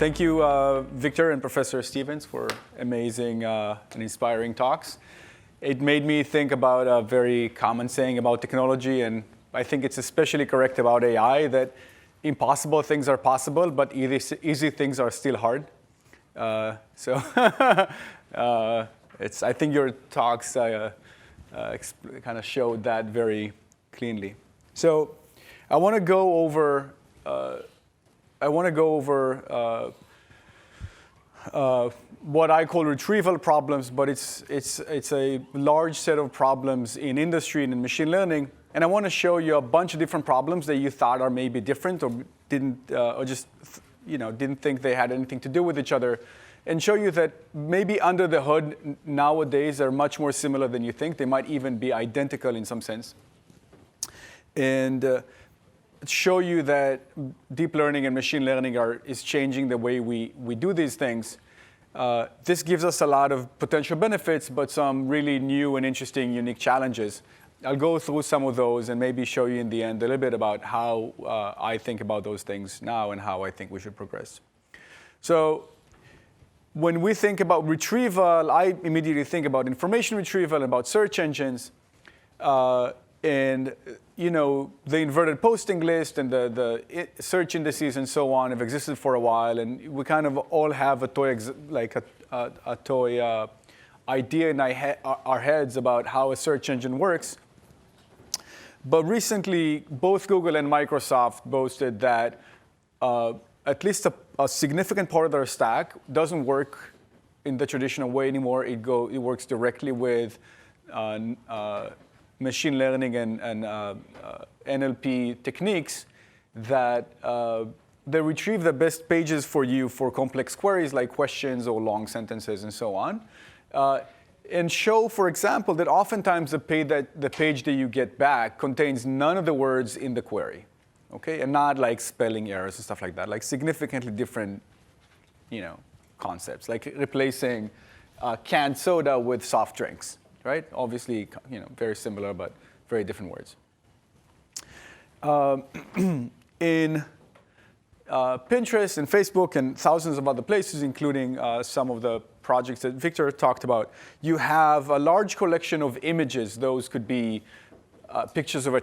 Thank you, Victor and Professor Stevens, for amazing and inspiring talks. It made me think about a very common saying about technology, and I think it's especially correct about AI, that impossible things are possible, but easy things are still hard. I think your talks kind of showed that very cleanly. So I want to go over what I call retrieval problems, but it's a large set of problems in industry and in machine learning. And I want to show you a bunch of different problems that you thought are maybe different or didn't think they had anything to do with each other, and show you that maybe under the hood nowadays are much more similar than you think. They might even be identical in some sense. And show you that deep learning and machine learning is changing the way we do these things. This gives us a lot of potential benefits, but some really new and interesting, unique challenges. I'll go through some of those and maybe show you in the end a little bit about how I think about those things now and how I think we should progress. So when we think about retrieval, I immediately think about information retrieval, about search engines. And the inverted posting list and the search indices and so on have existed for a while, and we kind of all have a toy idea in our heads about how a search engine works. But recently, both Google and Microsoft boasted that at least a significant part of their stack doesn't work in the traditional way anymore. It works directly with machine learning and NLP techniques that they retrieve the best pages for you for complex queries like questions or long sentences and so on. And show, for example, that oftentimes the page that you get back contains none of the words in the query, okay? And not like spelling errors and stuff like that, like significantly different, concepts, like replacing canned soda with soft drinks. Right? Obviously, very similar, but very different words. In Pinterest and Facebook and thousands of other places, including some of the projects that Victor talked about, you have a large collection of images. Those could be pictures of a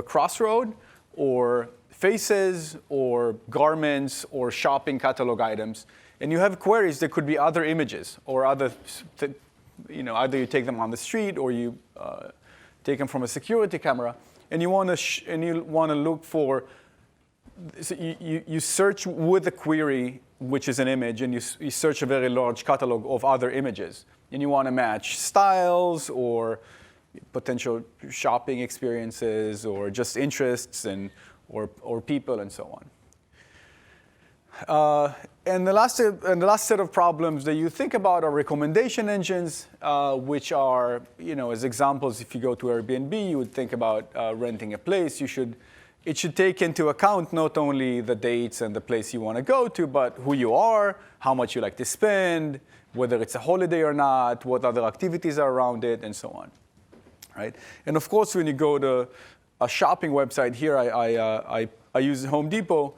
crossroad, or faces, or garments, or shopping catalog items. And you have queries that could be other images or other either you take them on the street or you take them from a security camera, and you want to look for. So you search with a query, which is an image, and you search a very large catalog of other images, and you want to match styles or potential shopping experiences or just interests or people and so on. And the last set of problems that you think about are recommendation engines, which are, as examples, if you go to Airbnb, you would think about renting a place. It should take into account not only the dates and the place you want to go to, but who you are, how much you like to spend, whether it's a holiday or not, what other activities are around it, and so on, right? And of course, when you go to a shopping website here, I use Home Depot.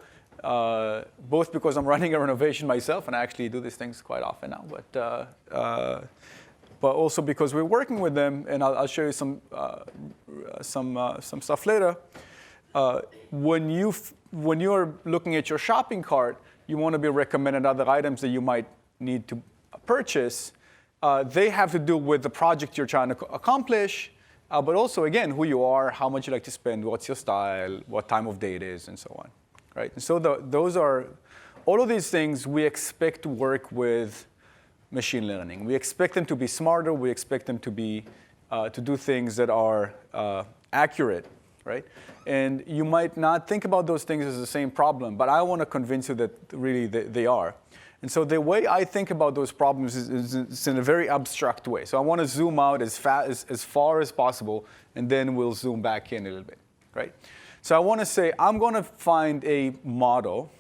Both because I'm running a renovation myself, and I actually do these things quite often now, but also because we're working with them, and I'll show you some stuff later. When you're looking at your shopping cart, you want to be recommended other items that you might need to purchase. They have to do with the project you're trying to accomplish, but also, again, who you are, how much you like to spend, what's your style, what time of day it is, and so on. Right? And so those are all of these things we expect to work with machine learning. We expect them to be smarter. We expect them to do things that are accurate, right? And you might not think about those things as the same problem, but I want to convince you that really they are. And so the way I think about those problems is in a very abstract way. So I want to zoom out as far as possible, and then we'll zoom back in a little bit, right? So I want to say I'm going to find a model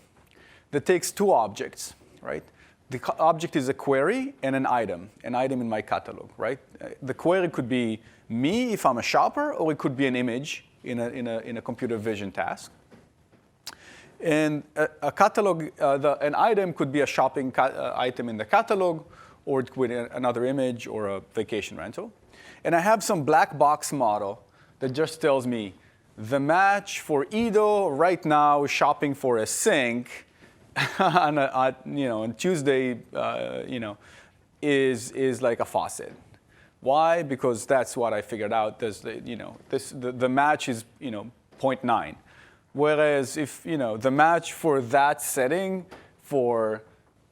that takes two objects, right? The object is a query and an item in my catalog, right? The query could be me if I'm a shopper, or it could be an image in a computer vision task. And a catalog, an item could be a shopping item in the catalog, or it could be another image or a vacation rental. And I have some black box model that just tells me the match for Ido right now is shopping for a sink on Tuesday, is like a faucet. Why? Because that's what I figured out. The match is 0.9. Whereas if the match for that setting for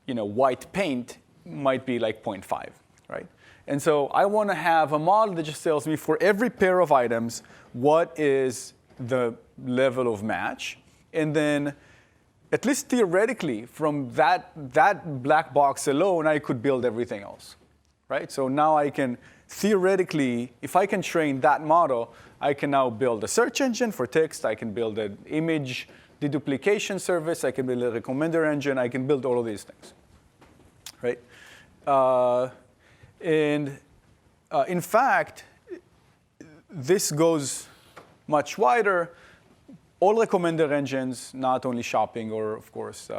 white paint might be like 0.5, right? And so I want to have a model that just tells me for every pair of items what is the level of match, and then at least theoretically from that black box alone I could build everything else, right? So now I can theoretically, if I can train that model, I can now build a search engine for text. I can build an image deduplication service. I can build a recommender engine. I can build all of these things, right? In fact, this goes much wider. All recommender engines, not only shopping or, of course,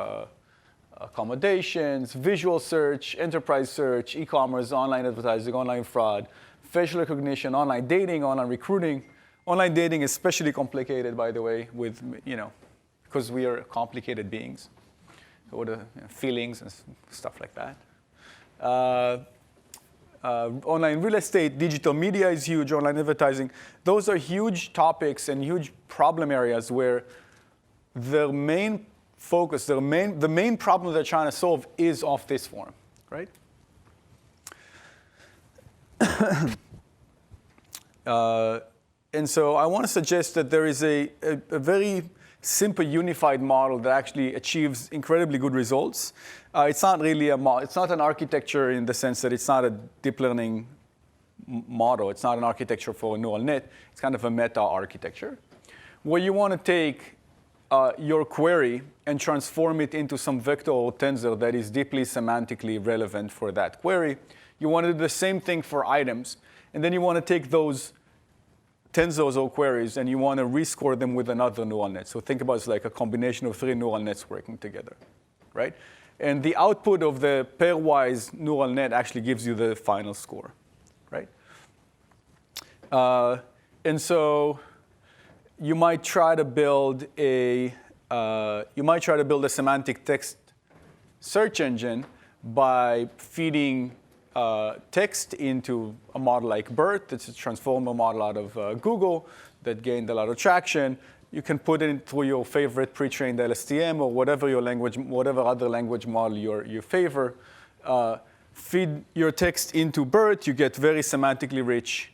accommodations, visual search, enterprise search, e-commerce, online advertising, online fraud, facial recognition, online dating, online recruiting. Online dating is especially complicated, by the way, because we are complicated beings. Or the feelings and stuff like that. Online real estate, digital media is huge, online advertising. Those are huge topics and huge problem areas where the main focus, the main problem they're trying to solve is of this form, right? And so I want to suggest that there is a very simple unified model that actually achieves incredibly good results. It's not really it's not an architecture in the sense that it's not a deep learning model. It's not an architecture for a neural net. It's kind of a meta architecture where you want to take your query and transform it into some vector or tensor that is deeply semantically relevant for that query. You want to do the same thing for items. And then you want to take those tensors or queries and you want to rescore them with another neural net. So think about it as like a combination of 3 neural nets working together, right? And the output of the pairwise neural net actually gives you the final score, right? And so you might try to build a semantic text search engine by feeding text into a model like BERT. It's a transformer model out of Google that gained a lot of traction. You can put it through your favorite pre-trained LSTM or whatever other language model you favor. Feed your text into BERT. You get very semantically rich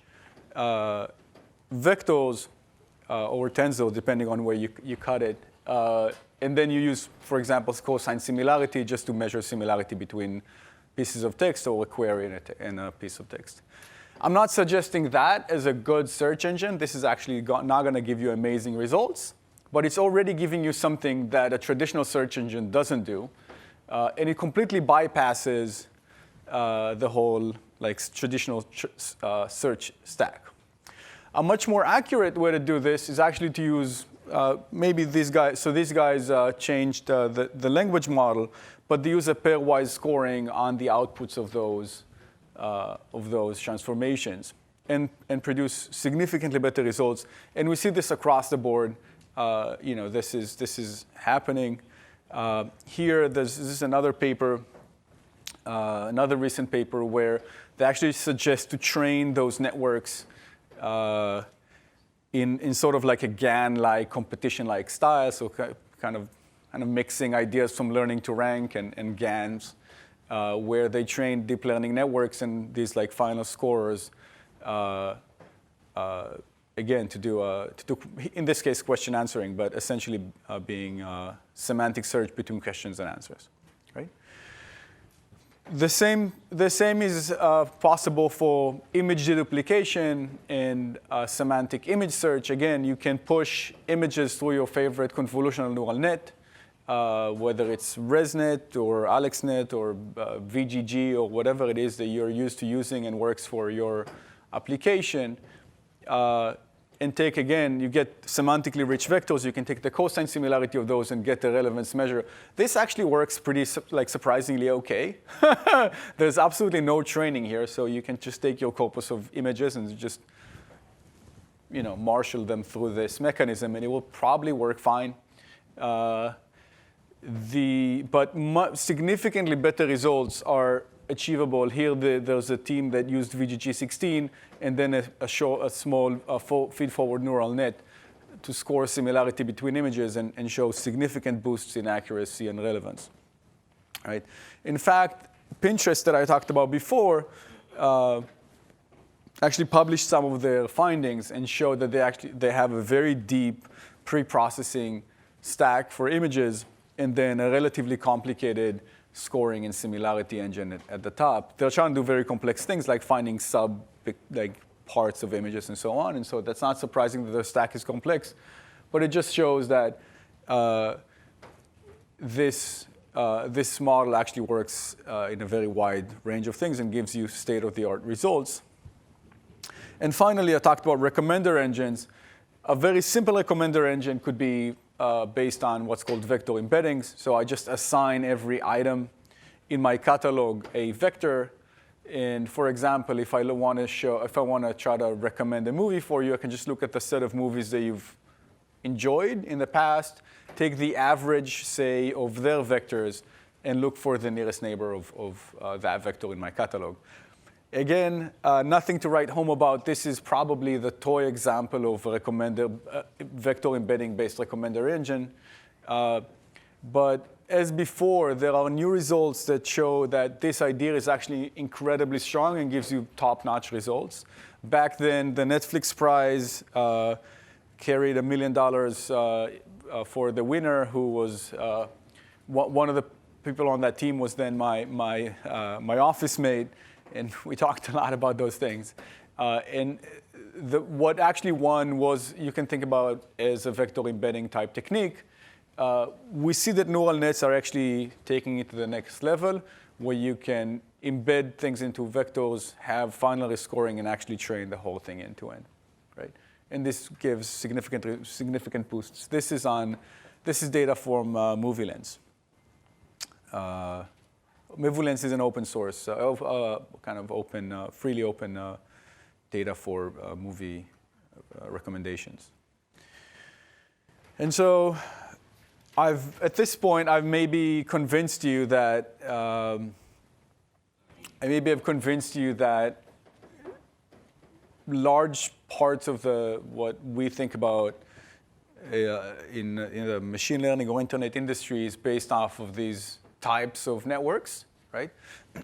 vectors or tensor, depending on where you cut it. And then you use, for example, cosine similarity just to measure similarity between pieces of text or a query in a piece of text. I'm not suggesting that as a good search engine. This is actually not going to give you amazing results, but it's already giving you something that a traditional search engine doesn't do, and it completely bypasses the whole traditional search stack. A much more accurate way to do this is actually to use maybe these guys. So these guys changed the language model, but they use a pairwise scoring on the outputs of those transformations and produce significantly better results. And we see this across the board. This is happening. Here, this is another paper, another recent paper where they actually suggest to train those networks in sort of like a GAN-like, competition-like style, so kind of mixing ideas from learning to rank and GANs, where they train deep learning networks and these final scorers, again, to do, in this case, question answering, but essentially being semantic search between questions and answers, right? The same is possible for image deduplication and semantic image search. Again, you can push images through your favorite convolutional neural net, whether it's ResNet or AlexNet or VGG or whatever it is that you're used to using and works for your application. and take, again, you get semantically rich vectors. You can take the cosine similarity of those and get the relevance measure. This actually works pretty surprisingly OK. There's absolutely no training here. So you can just take your corpus of images and just marshal them through this mechanism, and it will probably work fine. But significantly better results are achievable. Here, there's a team that used VGG16 and then a small feed-forward neural net to score similarity between images and show significant boosts in accuracy and relevance. Right? In fact, Pinterest that I talked about before actually published some of their findings and showed that they have a very deep pre-processing stack for images and then a relatively complicated scoring and similarity engine at the top. They're trying to do very complex things like finding parts of images and so on. And so that's not surprising that their stack is complex. But it just shows that this model actually works in a very wide range of things and gives you state-of-the-art results. And finally, I talked about recommender engines. A very simple recommender engine could be based on what's called vector embeddings. So I just assign every item in my catalog a vector. And for example, if I want to try to recommend a movie for you, I can just look at the set of movies that you've enjoyed in the past, take the average, say, of their vectors, and look for the nearest neighbor of that vector in my catalog. Again, nothing to write home about. This is probably the toy example of a vector embedding-based recommender engine. But as before, there are new results that show that this idea is actually incredibly strong and gives you top-notch results. Back then, the Netflix prize carried $1 million for the winner, who was one of the people on that team was then my office mate. And we talked a lot about those things. And what actually won was, you can think about as a vector embedding type technique. We see that neural nets are actually taking it to the next level, where you can embed things into vectors, have finally scoring, and actually train the whole thing end to end. Right? And this gives significant boosts. This is data from MovieLens. MovieLens is an open source, kind of open, freely open data for movie recommendations. And so at this point, I've maybe convinced you that, large parts of what we think about in the machine learning or internet industry is based off of these types of networks, right?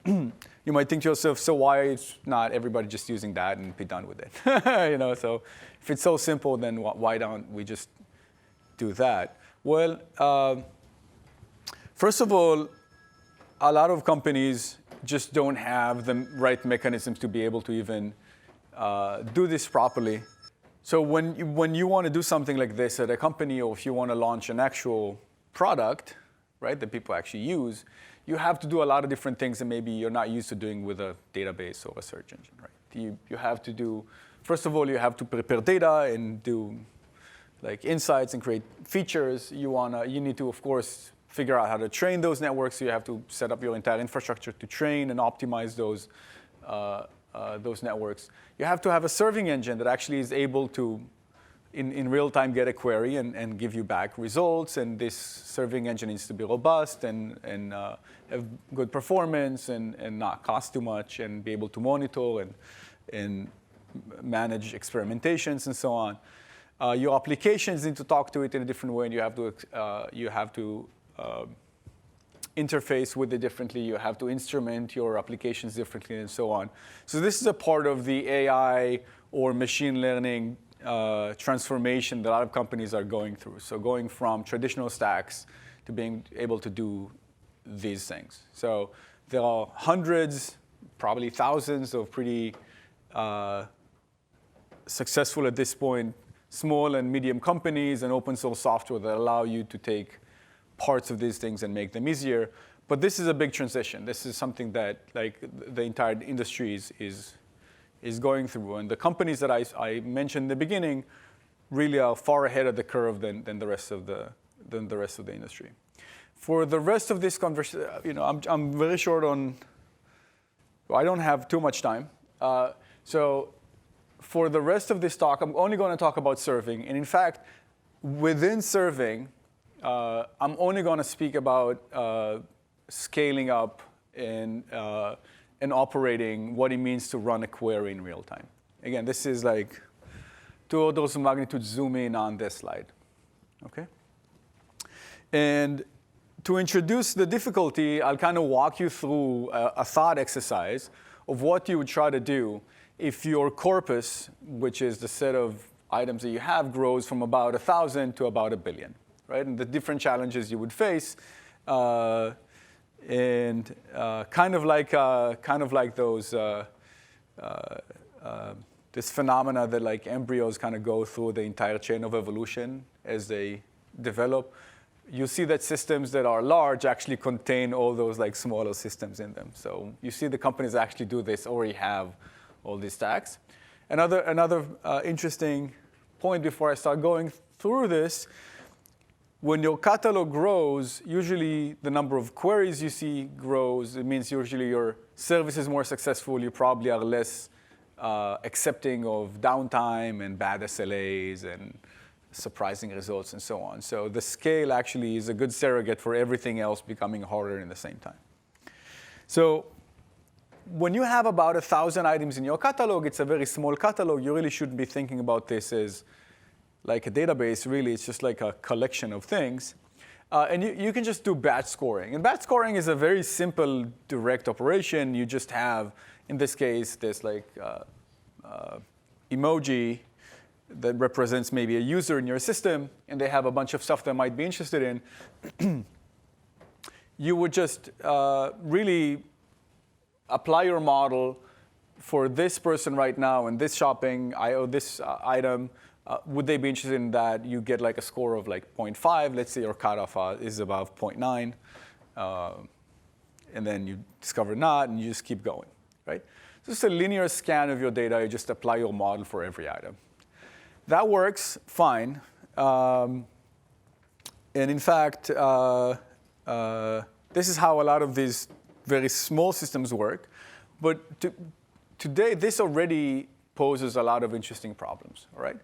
You might think to yourself, so why is not everybody just using that and be done with it? So if it's so simple, then why don't we just do that? Well, first of all, a lot of companies just don't have the right mechanisms to be able to even do this properly. So when you want to do something like this at a company, or if you want to launch an actual product, right, that people actually use, you have to do a lot of different things that maybe you're not used to doing with a database or a search engine, right? You have to do, first of all, you have to prepare data and do like insights and create features. You need to, of course, figure out how to train those networks. So you have to set up your entire infrastructure to train and optimize those networks. You have to have a serving engine that actually is able to, in real time, get a query and give you back results. And this serving engine needs to be robust and have good performance and not cost too much and be able to monitor and manage experimentations and so on. Your applications need to talk to it in a different way, and you have to interface with it differently. You have to instrument your applications differently, and so on. So this is a part of the AI or machine learning transformation that a lot of companies are going through. So going from traditional stacks to being able to do these things. So there are hundreds, probably thousands of pretty successful at this point small and medium companies and open source software that allow you to take parts of these things and make them easier. But this is a big transition. This is something that like the entire industry is is going through. And the companies that I mentioned in the beginning really are far ahead of the curve than the rest of the industry. For the rest of this conversation, I'm very short on. Well, I don't have too much time. So for the rest of this talk, I'm only going to talk about serving. And in fact, within serving, I'm only going to speak about scaling up and operating, what it means to run a query in real time. Again, this is like 2 orders of magnitude zoom in on this slide. Okay? And to introduce the difficulty, I'll kind of walk you through a thought exercise of what you would try to do if your corpus, which is the set of items that you have, grows from about 1,000 to about 1 billion, right? And the different challenges you would face, kind of like those this phenomena that like embryos kind of go through the entire chain of evolution as they develop. You see that systems that are large actually contain all those like smaller systems in them. So you see the companies actually do this, already have all these stacks. Another interesting point before I start going through this, when your catalog grows, usually the number of queries you see grows. It means usually your service is more successful. You probably are less accepting of downtime and bad SLAs and surprising results and so on. So the scale actually is a good surrogate for everything else becoming harder in the same time. So when you have about 1,000 items in your catalog, it's a very small catalog. You really shouldn't be thinking about this as like a database. Really, it's just like a collection of things. And you can just do batch scoring. And batch scoring is a very simple, direct operation. You just have, in this case, this like emoji that represents maybe a user in your system, and they have a bunch of stuff they might be interested in. You would just really apply your model for this person right now and this shopping, this item. Would they be interested in that? You get like a score of like 0.5. Let's say your cutoff is above 0.9. And then you discover not, and you just keep going, right? So it's a linear scan of your data. You just apply your model for every item. That works fine. And in fact, this is how a lot of these very small systems work. But today, this already poses a lot of interesting problems, all right?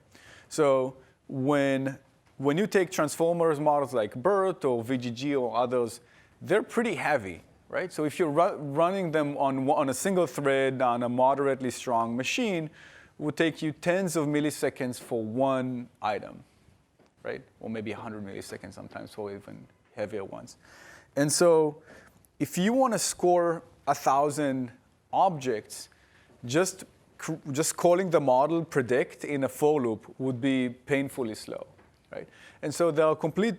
So when you take transformers models like BERT or VGG or others, they're pretty heavy, right? So if you're running them on a single thread on a moderately strong machine, it would take you tens of milliseconds for one item, right? Or maybe 100 milliseconds sometimes for even heavier ones. And so if you want to score 1,000 objects, just calling the model predict in a for loop would be painfully slow, right? And so there are complete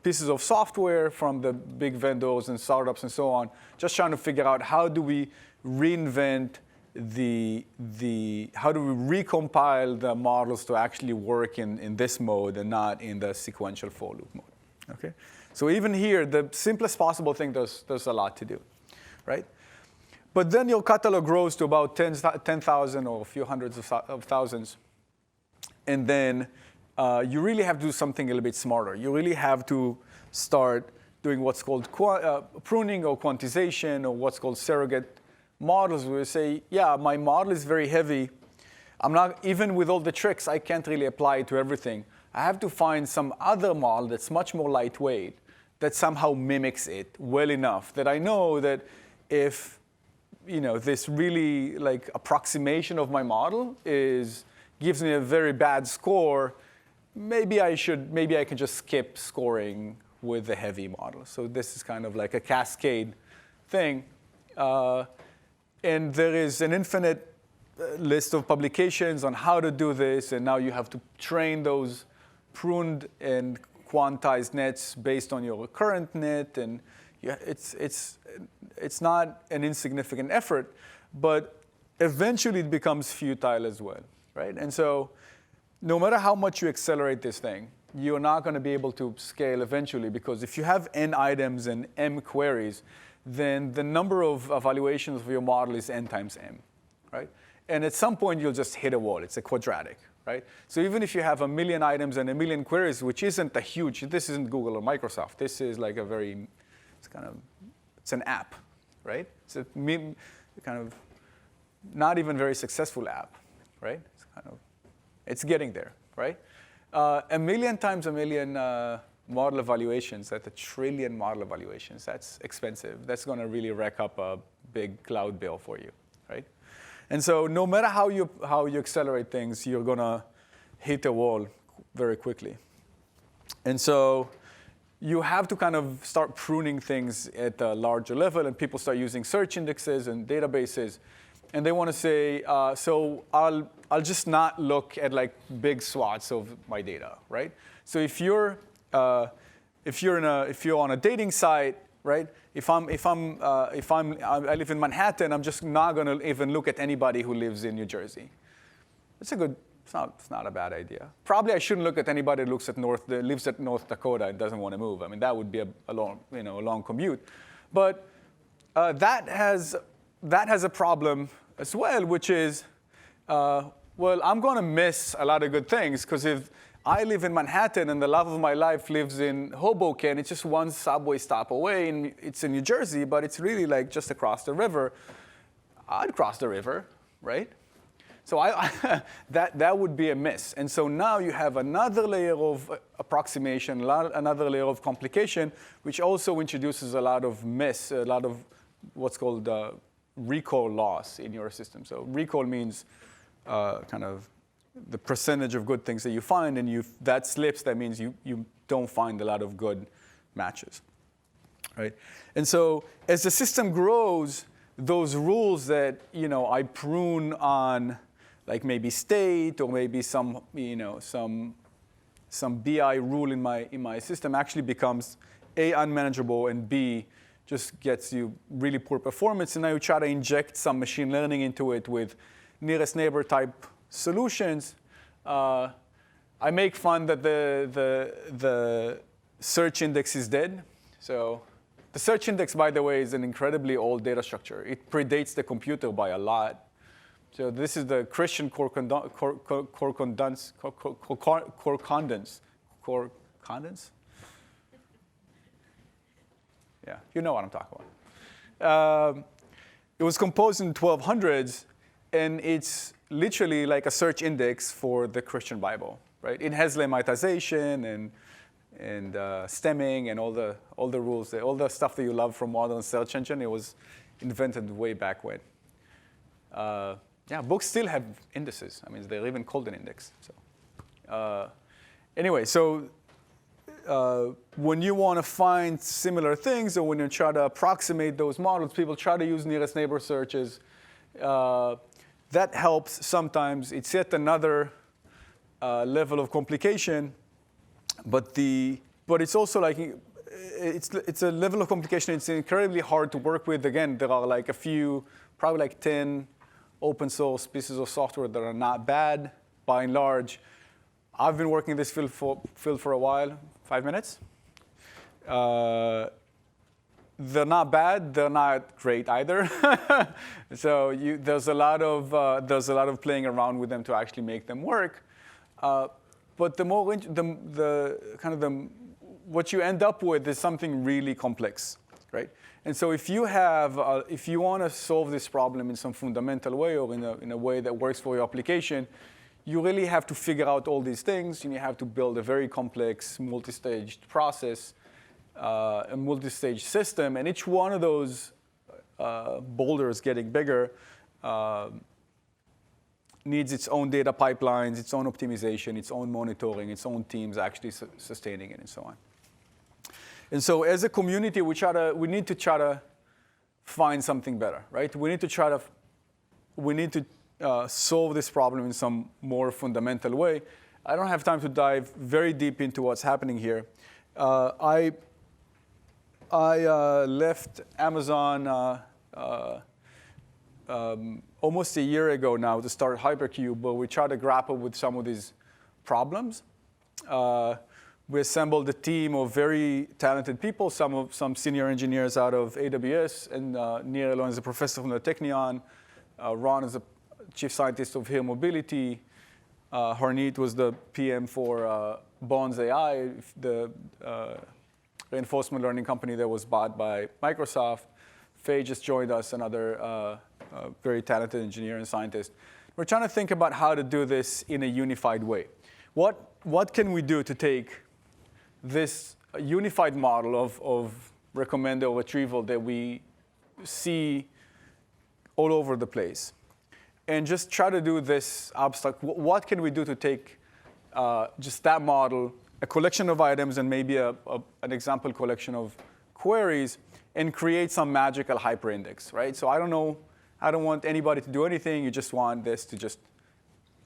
pieces of software from the big vendors and startups and so on, just trying to figure out how do we reinvent how do we recompile the models to actually work in this mode and not in the sequential for loop mode, okay? So even here, the simplest possible thing, there's a lot to do, right? But then your catalog grows to about 10,000 or a few hundreds of thousands. And then you really have to do something a little bit smarter. You really have to start doing what's called pruning or quantization, or what's called surrogate models, where you say, yeah, my model is very heavy. I'm not, even with all the tricks, I can't really apply it to everything. I have to find some other model that's much more lightweight, that somehow mimics it well enough that I know that if this really like approximation of my model gives me a very bad score, maybe I can just skip scoring with the heavy model. So this is kind of like a cascade thing. And there is an infinite list of publications on how to do this, and now you have to train those pruned and quantized nets based on your current net, and it's not an insignificant effort, but eventually it becomes futile as well, right? And so no matter how much you accelerate this thing, you're not going to be able to scale eventually, because if you have n items and m queries, then the number of evaluations of your model is n times m, right? And at some point, you'll just hit a wall. It's a quadratic, right? So even if you have 1 million items and 1 million queries, which isn't a huge, this isn't Google or Microsoft. This is like it's an app, right? It's a kind of not even very successful app, right? It's getting there, right? 1 million times 1 million model evaluations, that's 1 trillion model evaluations. That's expensive. That's going to really rack up a big cloud bill for you, right? And so no matter how you accelerate things, you're going to hit a wall very quickly. And so you have to kind of start pruning things at a larger level, and people start using search indexes and databases. And they want to say, so I'll just not look at like big swaths of my data, right? So if you're on a dating site, right? I live in Manhattan, I'm just not going to even look at anybody who lives in New Jersey. It's not a bad idea. Probably I shouldn't look at anybody who lives at North Dakota and doesn't want to move. I mean, that would be a long commute. But that has a problem as well, which is, well, I'm going to miss a lot of good things, because if I live in Manhattan and the love of my life lives in Hoboken, it's just one subway stop away, and it's in New Jersey, but it's really like just across the river. I'd cross the river, right? So that would be a miss. And so now you have another layer of approximation, another layer of complication, which also introduces a lot of what's called recall loss in your system. So recall means kind of the percentage of good things that you find, and that slips, that means you don't find a lot of good matches, right? And so as the system grows, those rules that I prune on, like maybe state or maybe some BI rule in my system, actually becomes A, unmanageable, and B, just gets you really poor performance. And now you try to inject some machine learning into it with nearest neighbor type solutions. I make fun that the search index is dead. So the search index, by the way, is an incredibly old data structure. It predates the computer by a lot. So this is the Christian concordance. Yeah, you know what I'm talking about. It was composed in the 1200s, and it's literally like a search index for the Christian Bible, right? It has lemmatization and stemming and all the rules, all the stuff that you love from modern search engine. It was invented way back when. Yeah, books still have indices. I mean, they're even called an index. So anyway, so when you want to find similar things, or when you try to approximate those models, people try to use nearest neighbor searches. That helps sometimes. It's yet another level of complication, but it's also like it's a level of complication. It's incredibly hard to work with. Again, there are like a few, probably like 10 open source pieces of software that are not bad by and large. I've been working in this field for a while. 5 minutes. They're not bad. They're not great either. So there's a lot of playing around with them to actually make them work. But what you end up with is something really complex, right? And so if you want to solve this problem in some fundamental way, or in a way that works for your application, you really have to figure out all these things, and you have to build a very complex multi-staged process, a multi-stage system, and each one of those boulders getting bigger needs its own data pipelines, its own optimization, its own monitoring, its own teams actually sustaining it, and so on. And so as a community, we need to try to find something better, right? We need to solve this problem in some more fundamental way. I don't have time to dive very deep into what's happening here. I left Amazon almost a year ago now to start HyperCube, where we try to grapple with some of these problems. We assembled a team of very talented people, some senior engineers out of AWS, and Nir Elon is a professor from the Technion. Ron is a chief scientist of Here Mobility. Harneet was the PM for Bonds AI, the reinforcement learning company that was bought by Microsoft. Faye just joined us, another very talented engineer and scientist. We're trying to think about how to do this in a unified way. What can we do to take this unified model of recommender or retrieval that we see all over the place, and just try to do this abstract? What can we do to take just that model, a collection of items, and maybe an example collection of queries, and create some magical hyperindex, right? So I don't want anybody to do anything. You just want this to just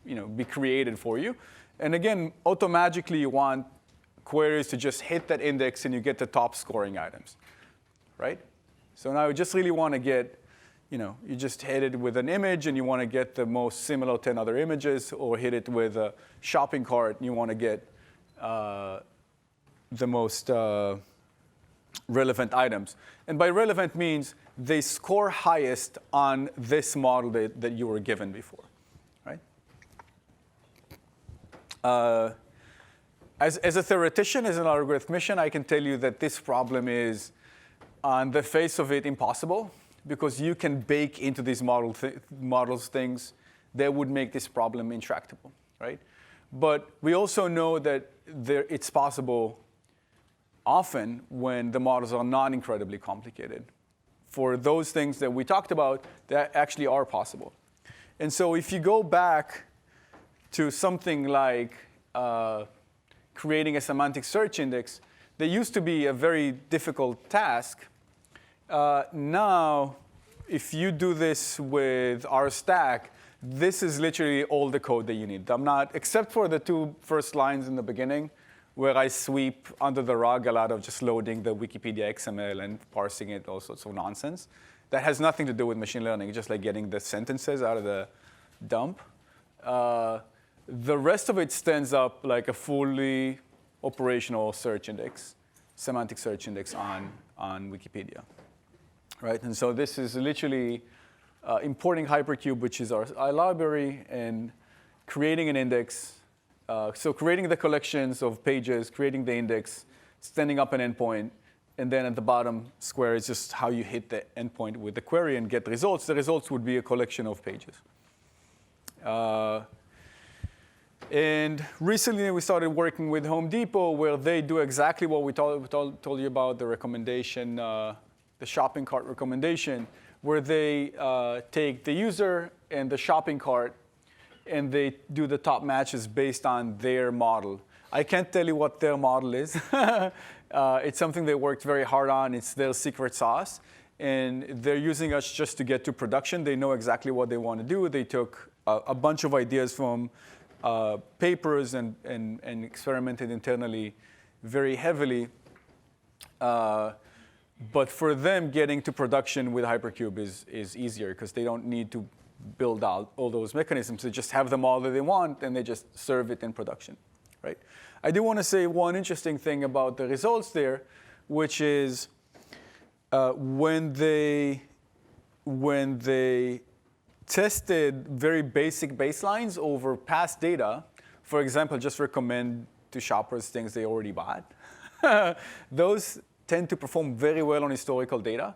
be created for you. And again, automagically, you want queries to just hit that index, and you get the top scoring items, right? So now you just really want to get, you just hit it with an image, and you want to get the most similar 10 other images, or hit it with a shopping cart, and you want to get the most relevant items. And by relevant means they score highest on this model that you were given before, right? As a theoretician, as an algorithmician, I can tell you that this problem is, on the face of it, impossible, because you can bake into these models things that would make this problem intractable, right? But we also know that it's possible often when the models are not incredibly complicated. For those things that we talked about, that actually are possible. And so if you go back to something like creating a semantic search index, that used to be a very difficult task. Now, if you do this with our stack, this is literally all the code that you need. Except for the two first lines in the beginning, where I sweep under the rug a lot of just loading the Wikipedia XML and parsing it, all sorts of nonsense. That has nothing to do with machine learning, just like getting the sentences out of the dump. The rest of it stands up like a fully operational search index, semantic search index on Wikipedia, right? And so this is literally importing HyperCube, which is our library, and creating an index. So creating the collections of pages, creating the index, standing up an endpoint, and then at the bottom square is just how you hit the endpoint with the query and get the results. The results would be a collection of pages. And recently we started working with Home Depot, where they do exactly what we told you about, the recommendation, the shopping cart recommendation, where they take the user and the shopping cart, and they do the top matches based on their model. I can't tell you what their model is. It's something they worked very hard on. It's their secret sauce. And they're using us just to get to production. They know exactly what they want to do. They took a bunch of ideas from papers and experimented internally very heavily. But for them, getting to production with HyperCube is easier, because they don't need to build out all those mechanisms. They just have them all that they want, and they just serve it in production, right? I do want to say one interesting thing about the results there, which is when they tested very basic baselines over past data, for example, just recommend to shoppers things they already bought, those tend to perform very well on historical data,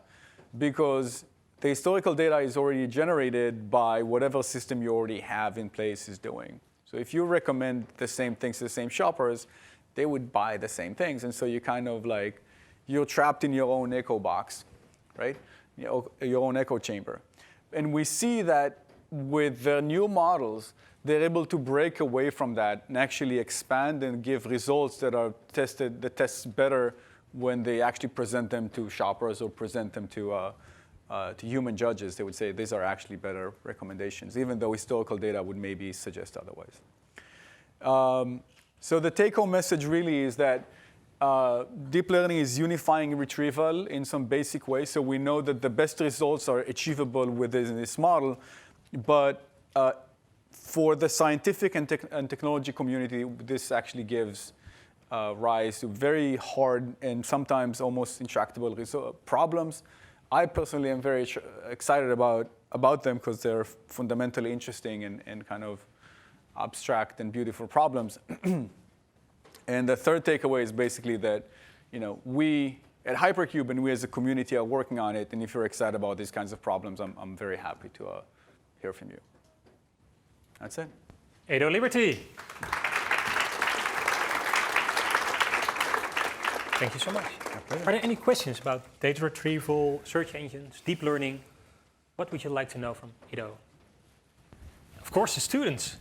because the historical data is already generated by whatever system you already have in place is doing. So if you recommend the same things to the same shoppers, they would buy the same things. And so you kind of like, you're trapped in your own echo box, right? Your own echo chamber. And we see that with the new models, they're able to break away from that and actually expand and give results that are tested, that test better when they actually present them to shoppers or present them to human judges. They would say these are actually better recommendations, even though historical data would maybe suggest otherwise. So the take-home message really is that deep learning is unifying retrieval in some basic way. So we know that the best results are achievable within this model. But for the scientific and technology community, this actually gives rise to very hard and sometimes almost intractable problems. I personally am very excited about about them because they're fundamentally interesting and kind of abstract and beautiful problems. And the third takeaway is basically that, we at HyperCube and we as a community are working on it. And if you're excited about these kinds of problems, I'm very happy to hear from you. That's it. Edo Liberty. Thank you so much. Are there any questions about data retrieval, search engines, deep learning? What would you like to know from Edo? Of course, the students.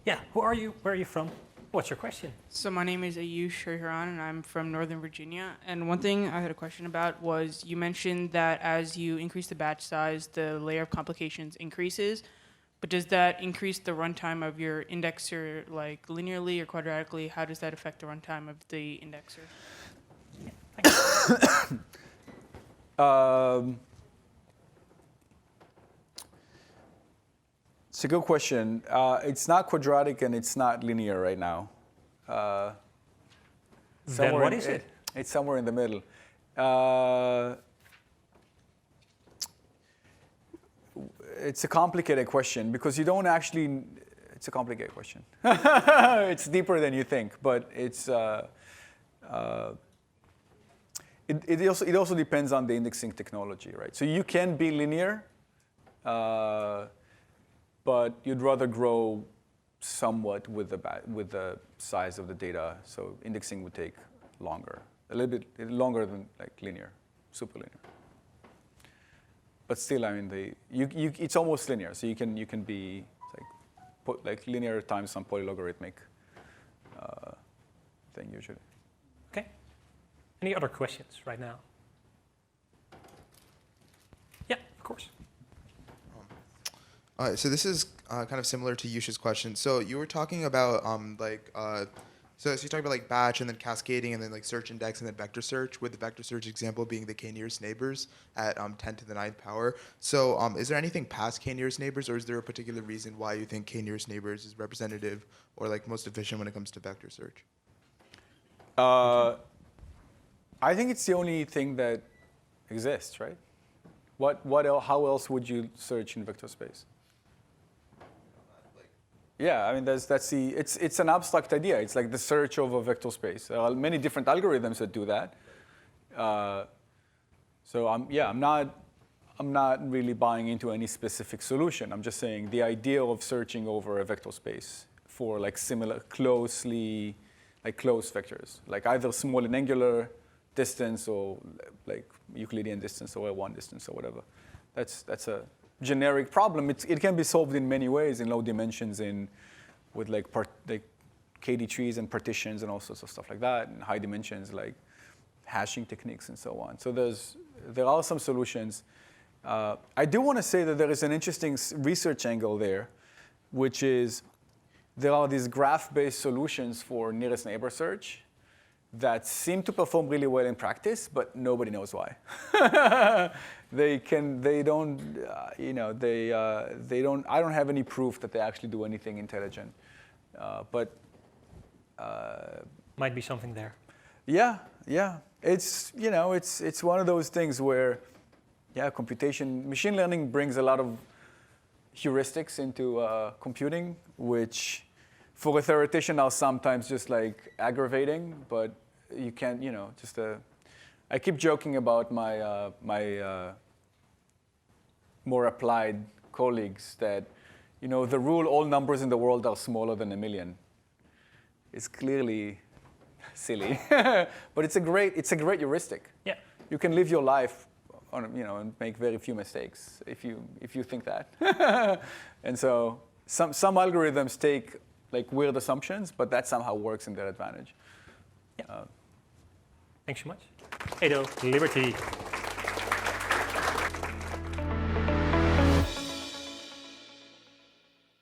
Yeah, who are you? Where are you from? What's your question? So my name is Ayush Sriharan, and I'm from Northern Virginia. And one thing I had a question about was you mentioned that as you increase the batch size, the layer of complications increases. But does that increase the runtime of your indexer, like linearly or quadratically? How does that affect the runtime of the indexer? It's a good question. It's not quadratic and it's not linear right now. Then what is it? It's somewhere in the middle. It's a complicated question because you don't actually. It's a complicated question. It's deeper than you think, but it's. It also depends on the indexing technology, right? So you can be linear, but you'd rather grow somewhat with the size of the data. So indexing would take longer, a little bit longer than like linear, super linear. But still, I mean, it's almost linear. So you can be like linear times some polylogarithmic thing usually. Okay. Any other questions right now? Yeah, of course. So this is kind of similar to Yush's question. So you were talking about so you talked about like batch and then cascading and then like search index and then vector search, with the vector search example being the k-nearest neighbors at 10 to the 9th power. So is there anything past k-nearest neighbors, or is there a particular reason why you think k-nearest neighbors is representative or like most efficient when it comes to vector search? I think it's the only thing that exists, right? How else would you search in vector space? Yeah, I mean, it's an abstract idea. It's like the search over vector space. There are many different algorithms that do that. So I'm not really buying into any specific solution. I'm just saying the idea of searching over a vector space for like similar, close vectors, like either small and angular distance or like Euclidean distance or L1 distance or whatever. That's a generic problem. It can be solved in many ways in low dimensions with like KD trees and partitions and all sorts of stuff like that, and high dimensions like hashing techniques and so on. So there are some solutions. I do want to say that there is an interesting research angle there, which is there are these graph-based solutions for nearest neighbor search that seem to perform really well in practice, but nobody knows why. I don't have any proof that they actually do anything intelligent. But might be something there. Yeah. It's one of those things where, machine learning brings a lot of heuristics into computing, which for a theoretician are sometimes just like aggravating, but you can't, I keep joking about my more applied colleagues that, the rule all numbers in the world are smaller than 1 million is clearly silly, but it's a great heuristic. Yeah. You can live your life on, and make very few mistakes if you think that. And so some algorithms take like weird assumptions, but that somehow works in their advantage. Yeah. Thanks so much. Edo Liberty.